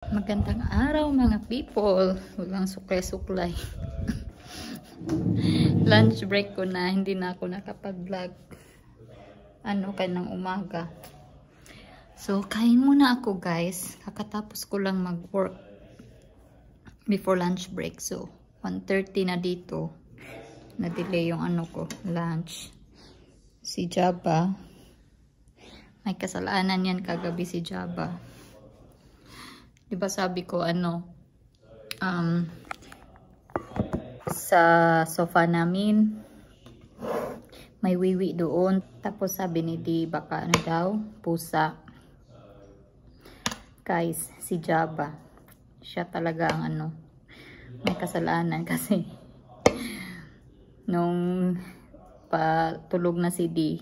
Magandang araw mga people. Walang suklay-suklay. Lunch break ko na. Hindi na ako nakapag-vlog. Kanang umaga. So, kain muna ako guys. Kakatapos ko lang mag-work before lunch break. So, 1:30 na dito. Na-delay yung lunch. Si Jaba. May kasalanan yan kagabi si Jaba. Diba sabi ko sa sofa namin may wiwi doon, tapos sabi ni Di baka daw pusa. Guys, si Jaba siya talaga ang may kasalanan kasi nung patulog na si Di,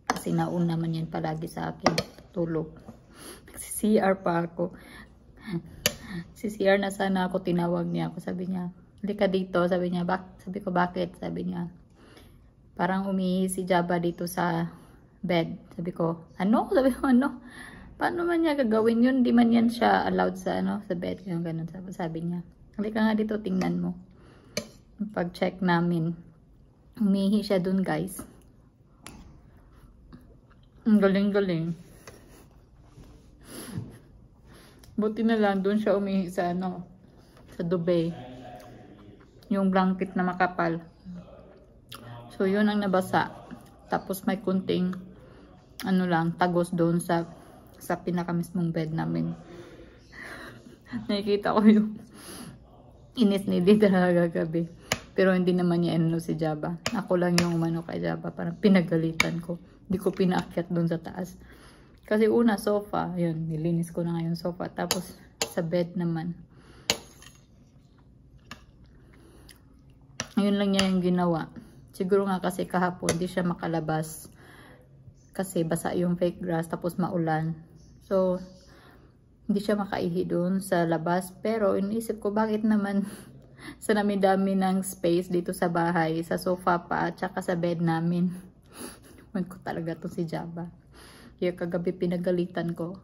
kasi nauna man yan palagi sa akin tulog, CR pa ako. Si CR na sana ako, tinawag niya ako, sabi niya halika dito, sabi niya. Sabi ko bakit? Sabi niya parang umihi si Jaba dito sa bed. Sabi ko sabi ko paano man niya gagawin yun? Di man yan siya allowed sa sa bed, yung ganun. Sabi niya halika nga dito, tingnan mo. Pag check namin, umihi siya dun guys. Ang galing. Buti na lang doon siya umihi sa sa duvet. Yung blanket na makapal. So yun ang nabasa. Tapos may kunting tagos doon sa pinakamismong bed namin. Nakikita ko yung inis ni Di talaga gabi. Pero hindi naman niya si Jaba. Ako lang yung kay Jaba. Parang pinagalitan ko. Hindi ko pinaakyat doon sa taas. Kasi una, sofa. Yun, nilinis ko na ngayon sofa. Tapos, sa bed naman. Yun lang niya yung ginawa. Siguro nga kasi kahapon, hindi siya makalabas. Kasi basa yung fake grass, tapos maulan. So, hindi siya makaihi doon sa labas. Pero, iniisip ko, bakit naman sa dami-dami ng space dito sa bahay, sa sofa pa, at saka sa bed namin. Huwag ko talaga to si Jaba. Kaya kagabi pinagalitan ko.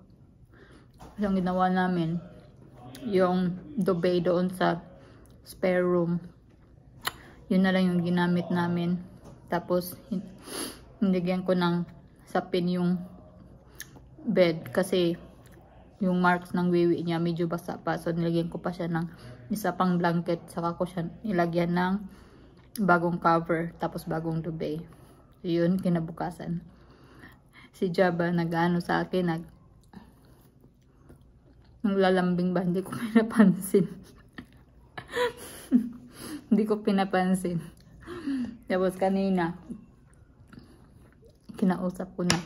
Yung ginawa namin, yung duvet doon sa spare room, yun na lang yung ginamit namin. Tapos nilagyan ko ng sapin yung bed kasi yung marks ng wiwi niya medyo basa pa. So nilagyan ko pa siya ng isa pang blanket, saka ko siya nilagyan ng bagong cover, tapos bagong duvet. Yun, kinabukasan si Jaba nag-ano sa akin, naglalambing ba? Hindi ko pinapansin. Hindi ko pinapansin. Tapos kanina, kinausap ko na.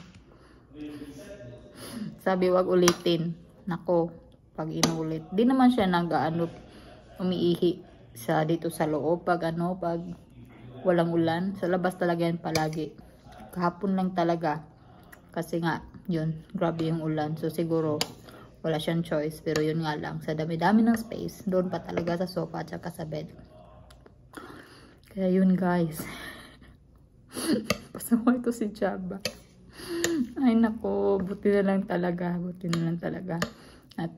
Sabi, wag ulitin. Nako, pag inulit. Di naman siya umiihi dito sa loob. Pag walang ulan. Sa labas talaga yan palagi. Kahapon lang talaga. Kasi nga, yun, grabe yung ulan. So, siguro, wala siyang choice. Pero yun nga lang, sa dami-dami ng space, doon pa talaga sa sofa at saka sa bed. Kaya yun, guys. Pasaway ito si Jaba. Ay, nako, buti na lang talaga. At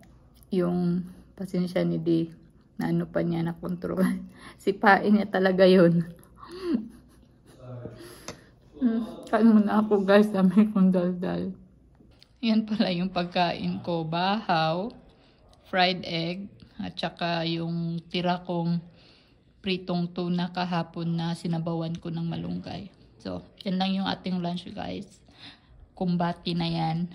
yung pasensya ni Di, na pa niya na control. Sipain niya talaga yun. Kain muna ako guys, dami kong daldal. Yan pala yung pagkain ko. Bahaw, fried egg, at saka yung tira kong pritong tuna kahapon na sinabawan ko ng malunggay. So, yan lang yung ating lunch guys. Kumbati na yan.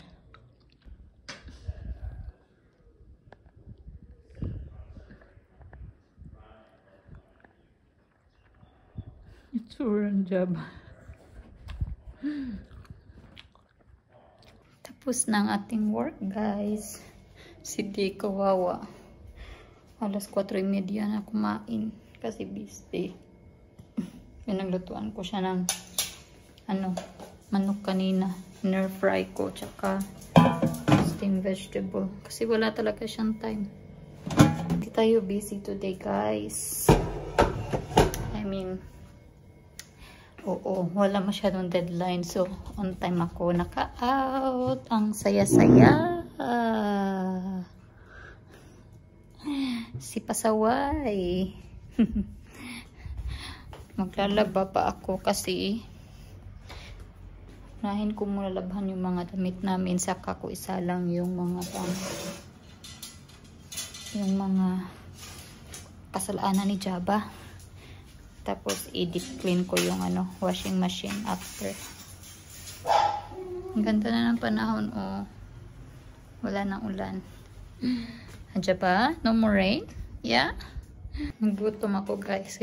Itsurang Jaba. Tapos ng ating work guys. Si Di kawawa. Alas 4:30 na kumain. Kasi busy. Pinaglutuan ko siya ng manok kanina. Nerf fry ko. Tsaka steamed vegetable. Kasi wala talaga siyang time. Hindi tayo busy today guys. Oo, wala masyadong deadline. So, on time ako naka-out. Ang saya-saya. Si pasaway. Maglalaba pa ako kasi nahin ko muna labhan yung mga damit namin, saka ko isa lang yung mga kasalanan ni Jaba. Tapos i-deep clean ko yung washing machine after. Ang ganda na ng panahon, oh. Wala nang ulan. Jaba, no more rain? Yeah? Nagutom ako, guys.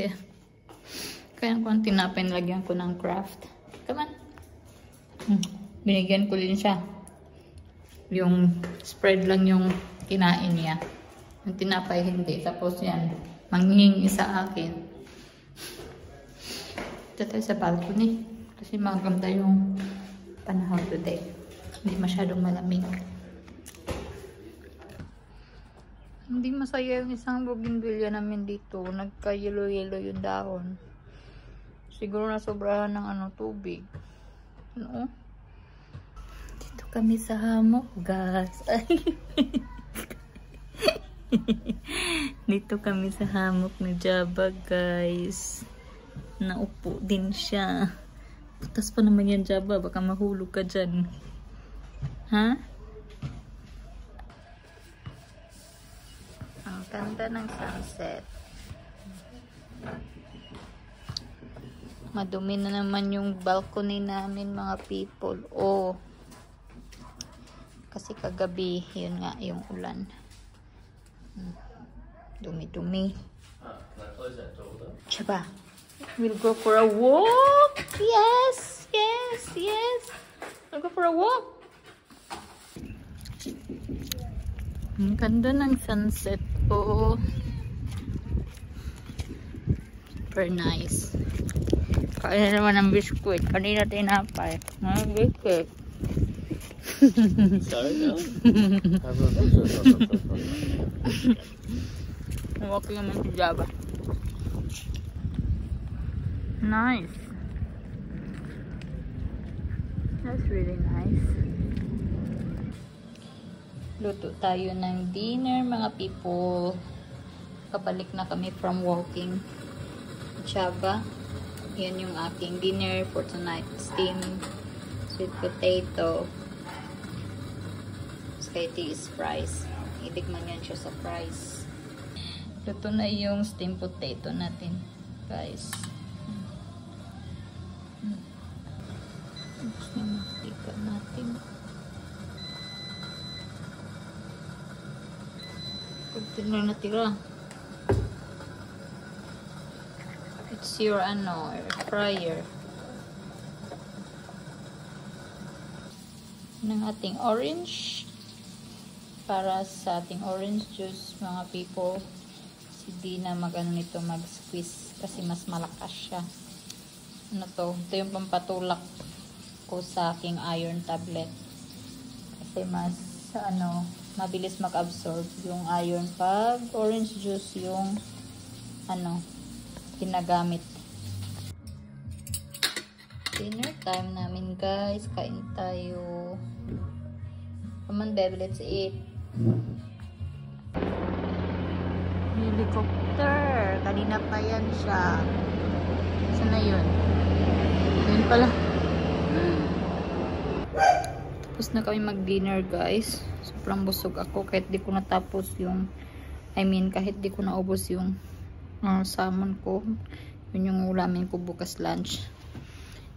Kaya kung tinapin, lagyan ko ng craft. Come on. Binigyan ko din siya. Yung spread lang yung kinain niya. Yung tinapay hindi. Tapos yan, manghihingi sa akin. Ito tayo sa balcony. Kasi maganda yung panahon today. Hindi masyadong malamig. Hindi masaya yung isang bougainvillea namin dito. Nagka-yellow-yellow yung dahon. Siguro na sobrahan ng tubig. Ano? Dito kami sa hammock, guys. Dito kami sa hammock ni Jaba, guys. Naupo din siya. Putas pa naman yan, Jaba. Baka mahulog ka dyan. Ha? Ang ganda ng sunset. Madumi na naman yung balcony namin, mga people. Oh. Kasi kagabi, yun nga, yung ulan. Dumi-dumi. Jaba, we'll go for a walk. Yes, yes, yes. We'll go for a walk. Ang ganda ng sunset. Oh. Super nice. Kaya naman ang biskuit. Kanina tinapay. Mga biskuit. Sorry, no? Walking naman si Jaba. Nice. That's really nice. Luto tayo ng dinner, mga people. Kabalik na kami from walking. Jaba. Yan yung aking dinner for tonight. Steamed sweet potato. Spaghetti is fries. Itikman yan siya sa fries. Ito na yung steamed potato natin, guys. Tapos na makika natin. Ito na natira. It's your air fryer. Ng ating orange. Para sa ating orange juice, mga people. Hindi na nito mag-squeeze kasi mas malakas siya. Ito yung pampatulak ko sa aking iron tablet. Kasi mas mabilis mag-absorb yung iron pag orange juice yung ginagamit. Dinner time namin, guys. Kain tayo. Come on, baby, let's eat. Helicopter. Kanina pa yan siya. Saan na yun? Yun pala. Tapos na kami mag-dinner, guys. Sobrang busog ako kahit di ko natapos yung kahit di ko naubos yung salmon ko. Yun yung ulamin ko bukas lunch.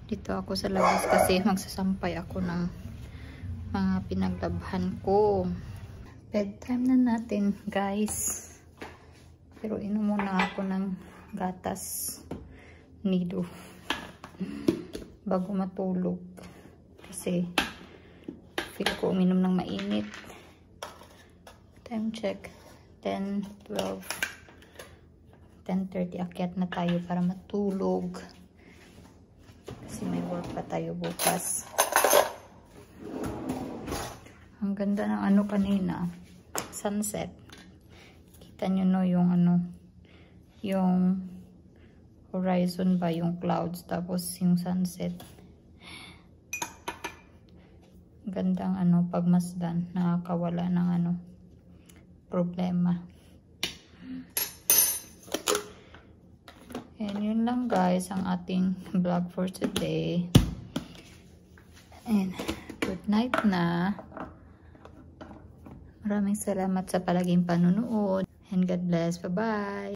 Dito ako sa labas kasi magsasampay ako ng mga pinaglabhan ko. Bedtime na natin, guys. Pero inom muna ako ng gatas nido bago matulog. Kasi feel ko uminom ng mainit. Time check. 10, 12, 10:30. Akyat na tayo para matulog. Kasi may work pa tayo bukas. Ang ganda ng kanina. Sunset. Kita nyo no yung yung horizon ba, yung clouds, tapos yung sunset. Gandang pagmasdan, nakakawala ng problema. And yun lang guys ang ating vlog for today. And good night na. Maraming salamat sa palaging panunood. And God bless. Bye-bye.